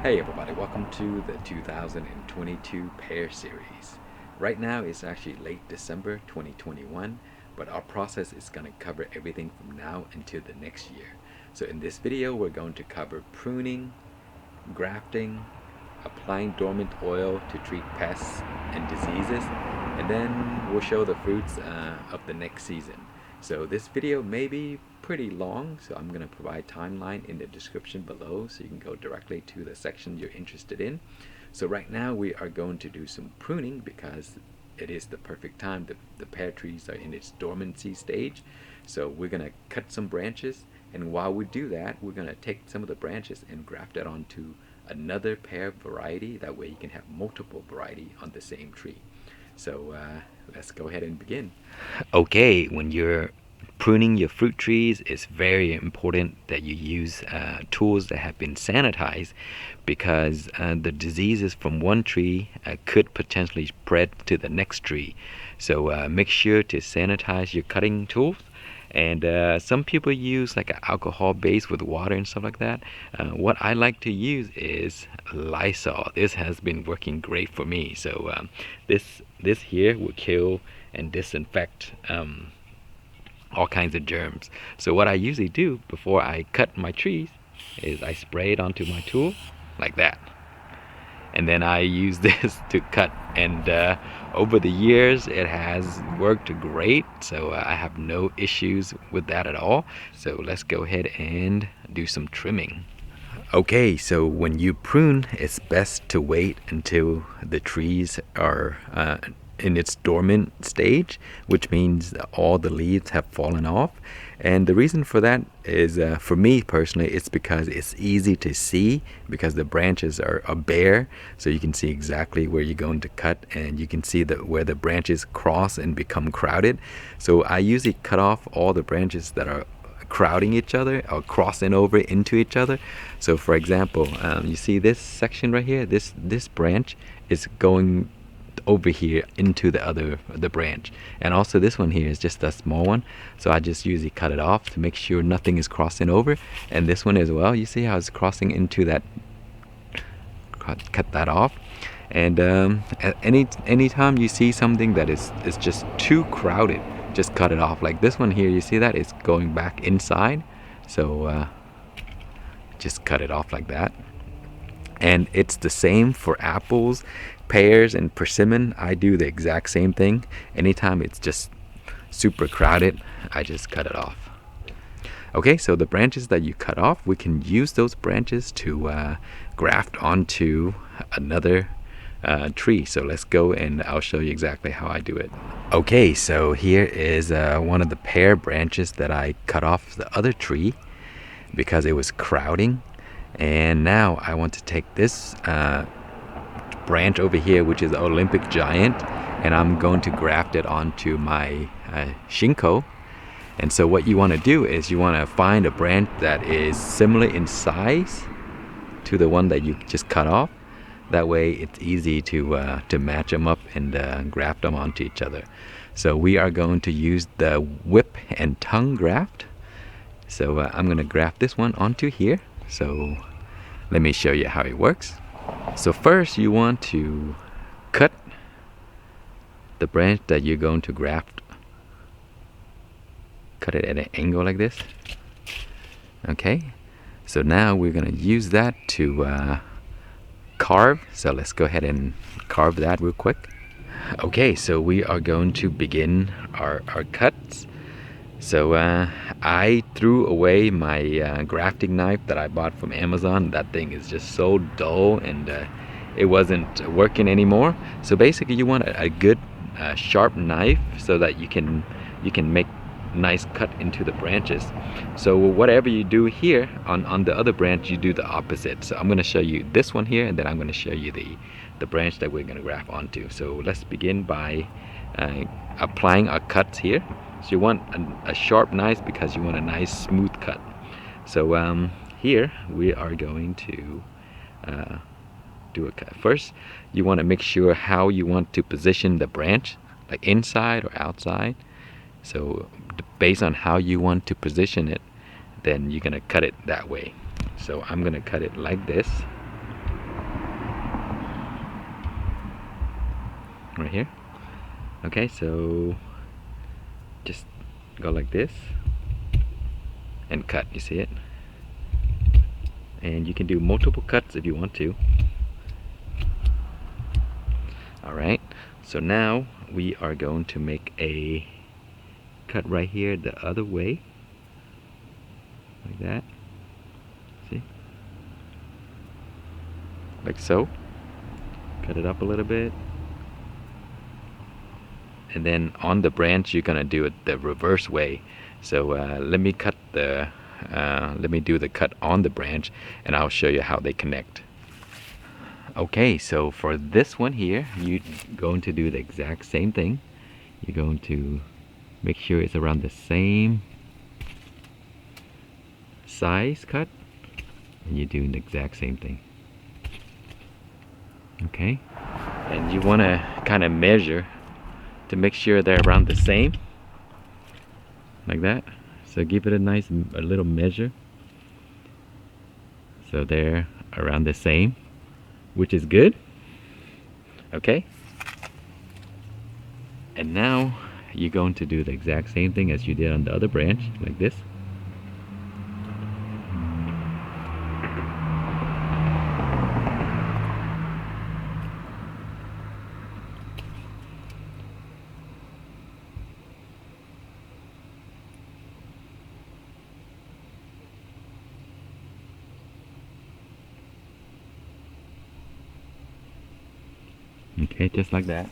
Hey everybody, welcome to the 2022 Pear series. Right now it's actually late December 2021, but our process is going to cover everything from now until the next year. So in this video we're going to cover pruning, grafting, applying dormant oil to treat pests and diseases, and then we'll show the fruits of the next season. So this video may be pretty long, so I'm going to provide timeline in the description below so you can go directly to the section you're interested in. So right now we are going to do some pruning because it is the perfect time. The pear trees are in its dormancy stage. So we're going to cut some branches, and while we do that, we're going to take some of the branches and graft it onto another pear variety. That way you can have multiple variety on the same tree. So let's go ahead and begin. Okay, when you're pruning your fruit trees, it's very important that you use tools that have been sanitized, because the diseases from one tree could potentially spread to the next tree. So make sure to sanitize your cutting tools. And some people use like an alcohol base with water and stuff like that. What I like to use is Lysol. This has been working great for me. So this here will kill and disinfect all kinds of germs. So what I usually do before I cut my trees is I spray it onto my tool like that, and then I use this to cut, and over the years it has worked great, so I have no issues with that at all. So let's go ahead and do some trimming. Okay, so when you prune, it's best to wait until the trees are in its dormant stage, which means all the leaves have fallen off. And the reason for that is, for me personally, it's because it's easy to see, because the branches are bare, so you can see exactly where you're going to cut, and you can see where the branches cross and become crowded. So I usually cut off all the branches that are crowding each other or crossing over into each other. So for example, you see this section right here, this branch is going over here into the branch, and also this one here is just a small one, so I just usually cut it off to make sure nothing is crossing over. And this one as well, you see how it's crossing into that, cut that off. And anytime you see something that is just too crowded, just cut it off. Like this one here, you see that it's going back inside, so just cut it off like that. And it's the same for apples, pears, and persimmon. I do the exact same thing. Anytime it's just super crowded, I just cut it off. Okay, so the branches that you cut off, we can use those branches to graft onto another tree. So let's go and I'll show you exactly how I do it. Okay, so here is one of the pear branches that I cut off the other tree because it was crowding. And now I want to take this branch over here, which is the Olympic giant, and I'm going to graft it onto my Shinko. And so what you want to do is you want to find a branch that is similar in size to the one that you just cut off. That way it's easy to match them up and graft them onto each other. So we are going to use the whip and tongue graft. So I'm going to graft this one onto here. So let me show you how it works. So first you want to cut the branch that you're going to graft. Cut it at an angle like this. Okay, so now we're going to use that to carve. So let's go ahead and carve that real quick. Okay, so we are going to begin our cuts. So I threw away my grafting knife that I bought from Amazon. That thing is just so dull, and it wasn't working anymore. So basically you want a good sharp knife so that you can make nice cut into the branches. So whatever you do here on the other branch, you do the opposite. So I'm going to show you this one here, and then I'm going to show you the branch that we're going to graft onto. So let's begin by applying our cuts here. So you want a sharp knife because you want a nice smooth cut. So here we are going to do a cut. First, you want to make sure how you want to position the branch, like inside or outside. So based on how you want to position it, then you're going to cut it that way. So I'm going to cut it like this. right here. Okay, so just go like this and cut. You see it? And you can do multiple cuts if you want to. Alright, so now we are going to make a cut right here the other way, like that. See? Like so. Cut it up a little bit. And then on the branch you're gonna do it the reverse way. So let me do the cut on the branch and I'll show you how they connect. Okay, so for this one here, you're going to do the exact same thing. You're going to make sure it's around the same size cut, and you're doing the exact same thing. Okay, and you want to kind of measure to make sure they're around the same, like that. So give it a little measure. So they're around the same, which is good. Okay, and now you're going to do the exact same thing as you did on the other branch, like this. Okay, just like that.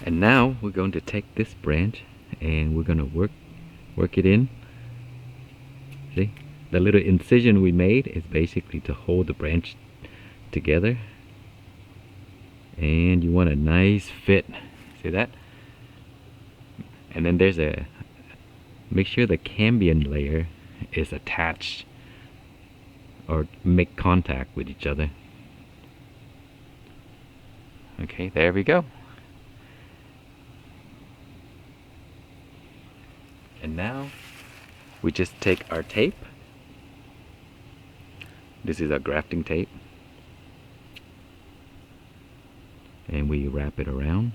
And now we're going to take this branch and we're going to work it in. See, the little incision we made is basically to hold the branch together, and you want a nice fit. See that? And then there's make sure the cambium layer is attached or make contact with each other. Okay, there we go. And now we just take our tape. This is our grafting tape. And we wrap it around.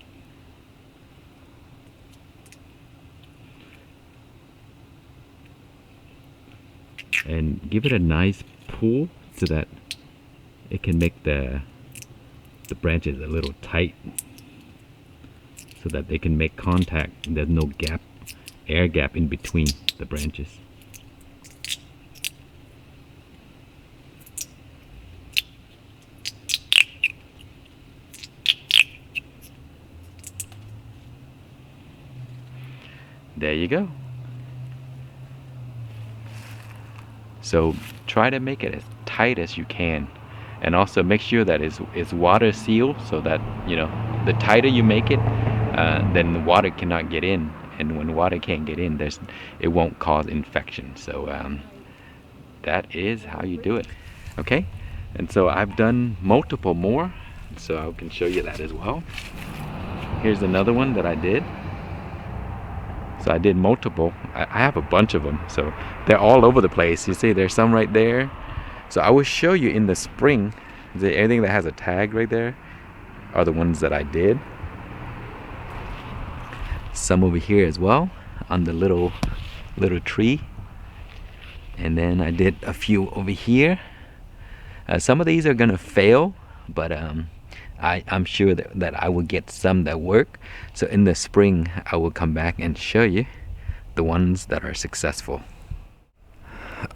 And give it a nice pull so that it can make the branches a little tight, so that they can make contact and there's no gap, air gap in between the branches. There you go. So try to make it as tight as you can, and also make sure that it's water sealed, so that, you know, the tighter you make it, then the water cannot get in, and when water can't get in, it won't cause infection. So that is how you do it. Okay, and so I've done multiple more, so I can show you that as well. Here's another one that I did. So I did multiple. I have a bunch of them, so they're all over the place. You see there's some right there. So I will show you in the spring. Anything that has a tag right there are the ones that I did. Some over here as well on the little tree. And then I did a few over here. Some of these are gonna fail, but I'm sure that I will get some that work. So in the spring I will come back and show you the ones that are successful.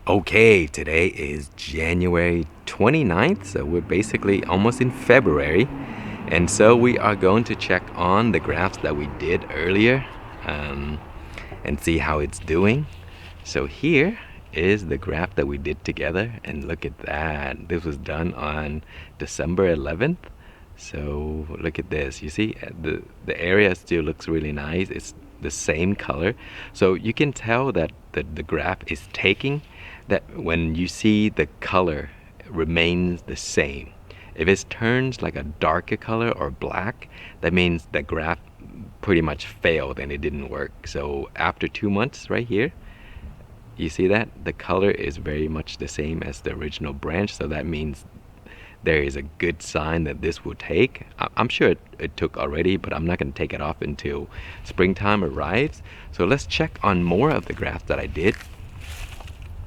Okay, today is January 29th, so we're basically almost in February, and so we are going to check on the grafts that we did earlier and see how it's doing. So here is the graft that we did together, and look at that. This was done on December 11th. So look at this. You see the area still looks really nice. It's the same color, so you can tell that the graft is taking, that when you see the color remains the same. If it turns like a darker color or black, that means the graft pretty much failed and it didn't work. So after 2 months right here, you see that the color is very much the same as the original branch, so that means there is a good sign that this will take. I'm sure it took already, but I'm not going to take it off until springtime arrives. So let's check on more of the graft that I did.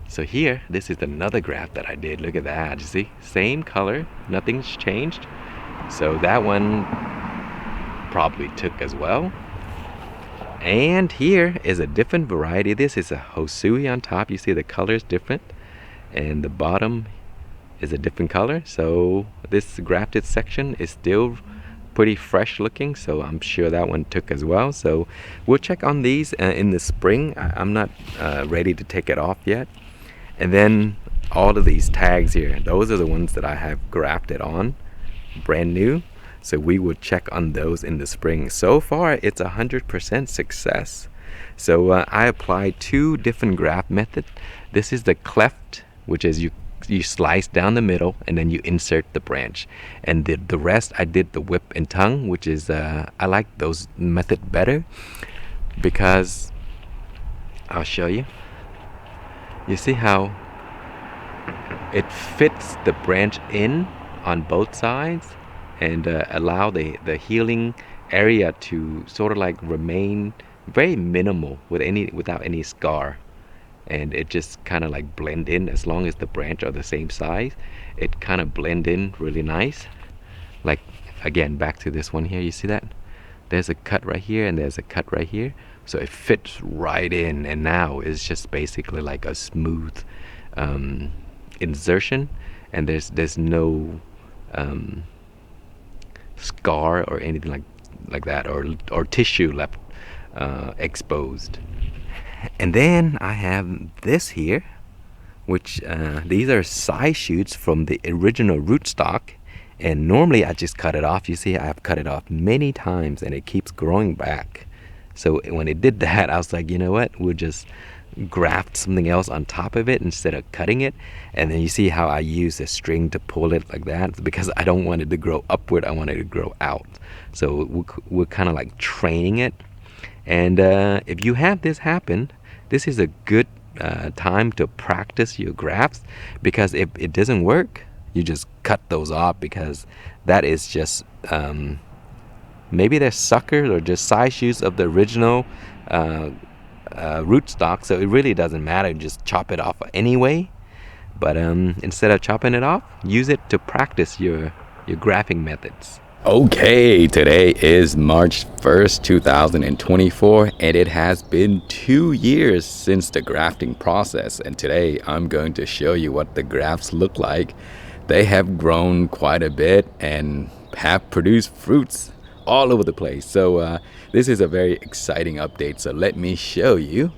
So here, this is another graft that I did. Look at that, you see? Same color, nothing's changed. So that one probably took as well. And here is a different variety. This is a Hosui on top. You see the color is different, and the bottom is a different color. So this grafted section is still pretty fresh looking, so I'm sure that one took as well. So we'll check on these in the spring. I'm not ready to take it off yet. And then all of these tags here, those are the ones that I have grafted on brand new. So we will check on those in the spring. So far, it's 100% success. So I applied 2 different graft methods. This is the cleft, which is you slice down the middle and then you insert the branch. And the rest, I did the whip and tongue, which is, I like those method better because, I'll show you. You see how it fits the branch in on both sides? And allow the healing area to sort of like remain very minimal without any scar, and it just kind of like blend in. As long as the branch are the same size, it kind of blend in really nice. Like again, back to this one here, you see that there's a cut right here and there's a cut right here, so it fits right in, and now it's just basically like a smooth insertion, and there's no scar or anything like that, or tissue left exposed. And then I have this here, which these are side shoots from the original rootstock, and normally I just cut it off. You see, I've cut it off many times and it keeps growing back. So when it did that, I was like, you know what, we'll just graft something else on top of it instead of cutting it. And then you see how I use a string to pull it like that, because I don't want it to grow upward, I want it to grow out. So we're kind of like training it. And if you have this happen, this is a good time to practice your grafts, because if it doesn't work, you just cut those off, because that is just maybe they're suckers or just side shoots of the original rootstock, so it really doesn't matter, just chop it off anyway. But instead of chopping it off, use it to practice your grafting methods. Okay, today is March 1st, 2024, and it has been 2 years since the grafting process, and today I'm going to show you what the grafts look like. They have grown quite a bit and have produced fruits all over the place. So this is a very exciting update, so let me show you.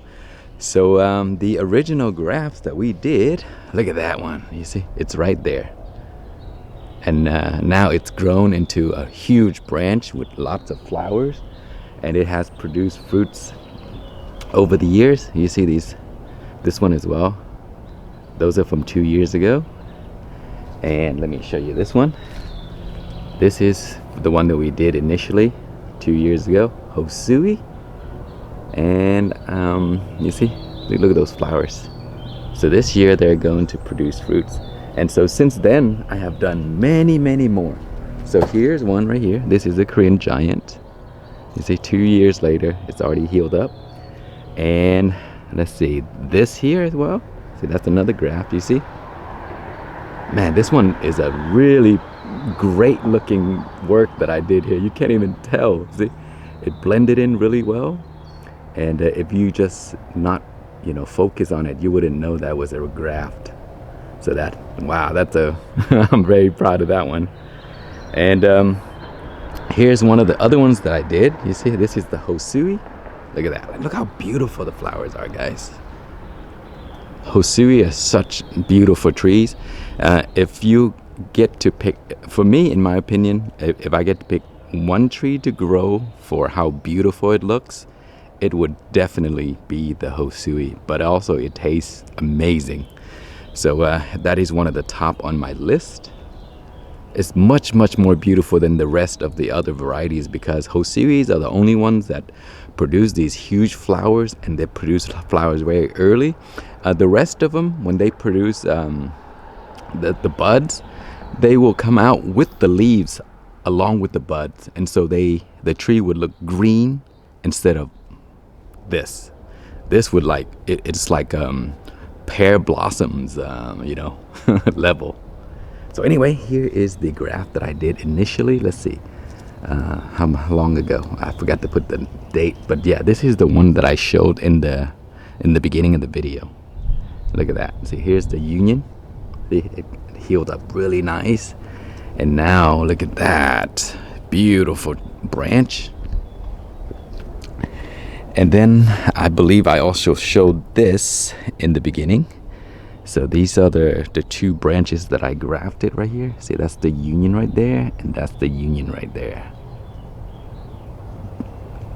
So the original grafts that we did, look at that one, you see, it's right there. And now it's grown into a huge branch with lots of flowers, and it has produced fruits over the years. You see this one as well. Those are from 2 years ago. And let me show you this one. This is the one that we did initially 2 years ago, Hosui. And you see, look at those flowers. So this year they're going to produce fruits. And so since then, I have done many, many more. So here's one right here. This is a Korean giant. You see, 2 years later, it's already healed up. And let's see, this here as well. See, that's another graft, you see? Man, this one is a really great looking work that I did here. You can't even tell. See, it blended in really well. And if you just not, focus on it, you wouldn't know that was a graft. So wow, that's I'm very proud of that one. And here's one of the other ones that I did. You see, this is the Hosui. Look at that. Look how beautiful the flowers are, guys. Hosui are such beautiful trees. If you get to pick, for me, in my opinion, if I get to pick one tree to grow for how beautiful it looks, it would definitely be the Hosui. But also, it tastes amazing. So that is one of the top on my list. It's much, much more beautiful than the rest of the other varieties, because Hosuis are the only ones that produce these huge flowers, and they produce flowers very early. The rest of them, when they produce the buds, they will come out with the leaves along with the buds, and so the tree would look green instead of this. This would like it's like pear blossoms, level. So anyway, here is the graft that I did initially. Let's see, how long ago? I forgot to put the date, but yeah, this is the one that I showed in the beginning of the video. Look at that. See, here's the union. It healed up really nice, and now look at that beautiful branch. And then I believe I also showed this in the beginning. So these are the two branches that I grafted right here. See, that's the union right there, and that's the union right there.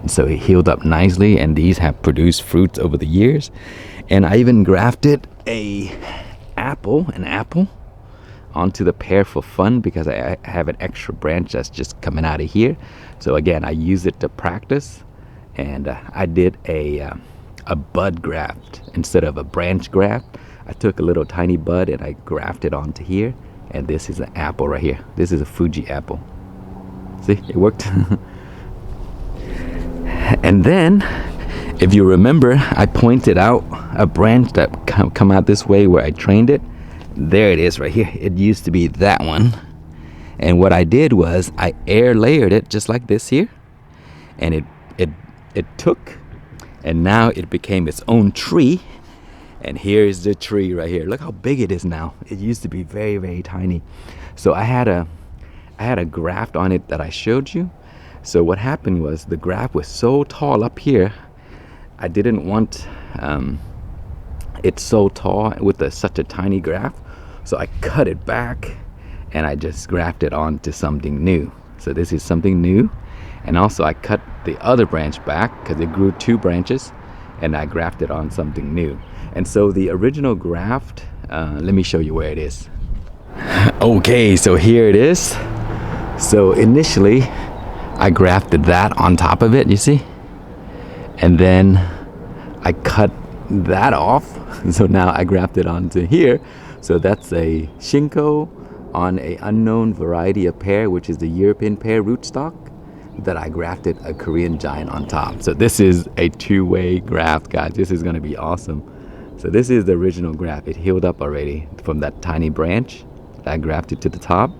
So it healed up nicely, and these have produced fruits over the years. And I even grafted an apple onto the pear for fun, because I have an extra branch that's just coming out of here. So again, I use it to practice, and I did a bud graft instead of a branch graft. I took a little tiny bud and I grafted onto here, and this is an apple right here. This is a Fuji apple. See, it worked. And then, if you remember, I pointed out a branch that come out this way where I trained it. There it is right here. It used to be that one. And what I did was I air layered it just like this here, and it took, and now it became its own tree. And here is the tree right here. Look how big it is now. It used to be very, very tiny. So I had a graft on it that I showed you. So what happened was the graft was so tall up here, I didn't want it so tall with such a tiny graft. So I cut it back and I just grafted onto something new. So this is something new. And also I cut the other branch back because it grew 2 branches, and I grafted on something new. And so the original graft, let me show you where it is. Okay, so here it is. So initially I grafted that on top of it, you see? And then I cut that off. So now I grafted onto here. So that's a Shinko on a unknown variety of pear, which is the European pear rootstock, that I grafted a Korean giant on top. So this is a 2-way graft, guys. This is gonna be awesome. So this is the original graft. It healed up already from that tiny branch that I grafted to the top.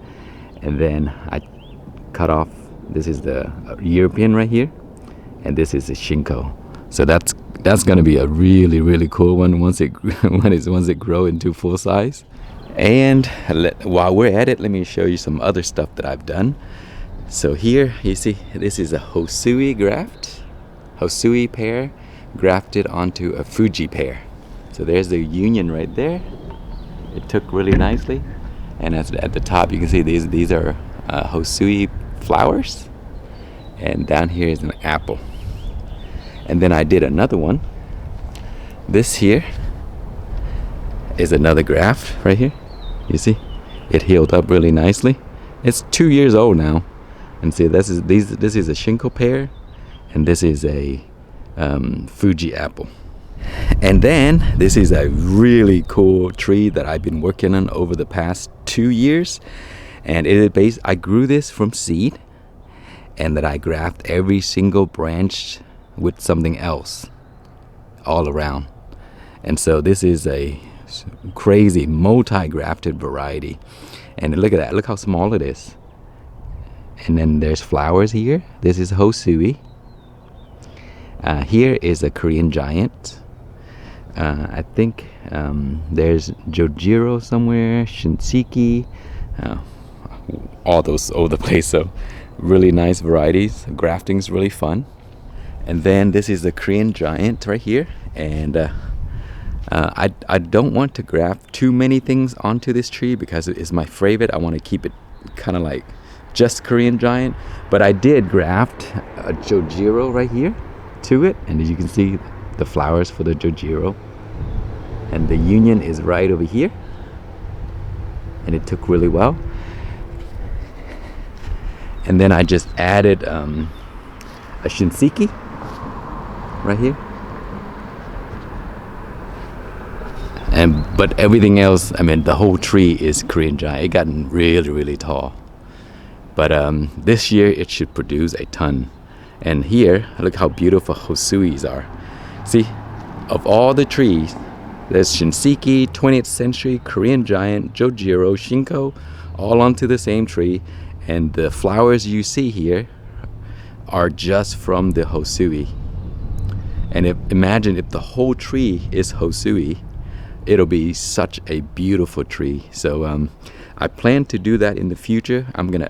And then I cut off, this is the European right here, and this is the Shinko. So that's gonna be a really, really cool one once it grow into full size. And while we're at it, let me show you some other stuff that I've done. So here you see, this is a Hosui graft, Hosui pear grafted onto a Fuji pear. So there's the union right there. It took really nicely, and at the top you can see these are Hosui flowers, and down here is an apple. And then I did another one. This here is another graft right here. You see, it healed up really nicely. It's 2 years old now. And see, this is a Shinko pear, and this is a Fuji apple. And then this is a really cool tree that I've been working on over the past 2 years, and I grew this from seed, and then I graft every single branch with something else all around. And so this is a crazy multi-grafted variety, and look at that, look how small it is. And then there's flowers here. This is Hosui. Here is a Korean giant. I think there's Chojuro somewhere, Shinseiki, all those over the place. So really nice varieties. Grafting's really fun. And then this is the Korean giant right here. And I don't want to graft too many things onto this tree because it is my favorite. I want to keep it kind of like just Korean giant. But I did graft a Chojuro right here to it. And as you can see, the flowers for the Chojuro, and the union is right over here, and it took really well. And then I just added a Shinseiki right here, And but everything else, I mean, the whole tree is Korean giant. It gotten really, really tall. But this year it should produce a ton. And here, look how beautiful Hosuis are. See, of all the trees, there's Shinseiki, 20th century, Korean giant, Chojuro, Shinko, all onto the same tree. And the flowers you see here are just from the Hosui. And imagine if the whole tree is Hosui, it'll be such a beautiful tree. So I plan to do that in the future. I'm gonna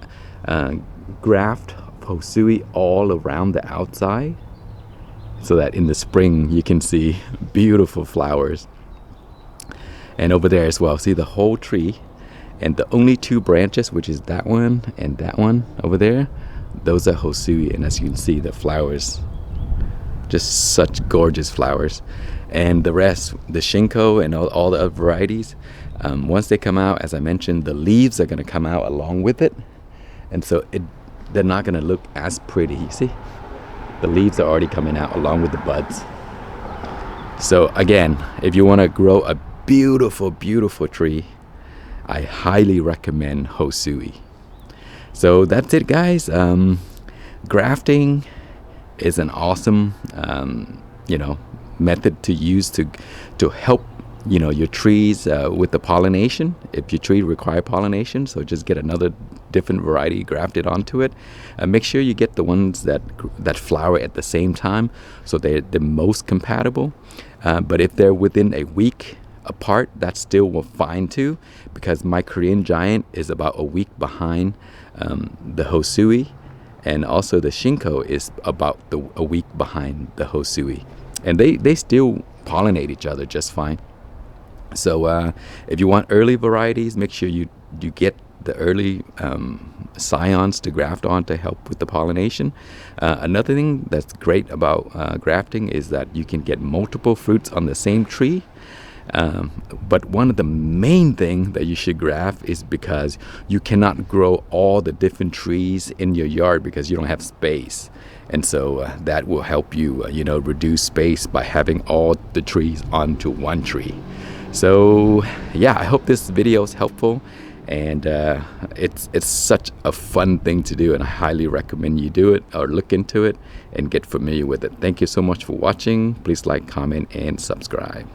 graft Hosui all around the outside so that in the spring you can see beautiful flowers. And over there as well, see the whole tree, and the only two branches, which is that one and that one over there, those are Hosui. And as you can see, the flowers, just such gorgeous flowers. And the rest, the Shinko and all the other varieties, once they come out, as I mentioned, the leaves are going to come out along with it, and so they're not going to look as pretty. You see, the leaves are already coming out along with the buds. So again, if you want to grow a beautiful, beautiful tree, I highly recommend Hosui. So that's it, guys. Grafting is an awesome method to use to help your trees with the pollination. If your tree require pollination, so just get another different variety grafted onto it. Make sure you get the ones that flower at the same time, so they're the most compatible. But if they're within a week apart, that's still fine too, because my Korean giant is about a week behind the Hosui, and also the Shinko is about a week behind the Hosui, and they still pollinate each other just fine. So if you want early varieties, make sure you get the early scions to graft on to help with the pollination. Another thing that's great about grafting is that you can get multiple fruits on the same tree. But one of the main things that you should graft is because you cannot grow all the different trees in your yard because you don't have space. And so that will help you, reduce space by having all the trees onto one tree. So yeah, I hope this video is helpful, and it's such a fun thing to do, and I highly recommend you do it or look into it and get familiar with it. Thank you so much for watching. Please like, comment, and subscribe.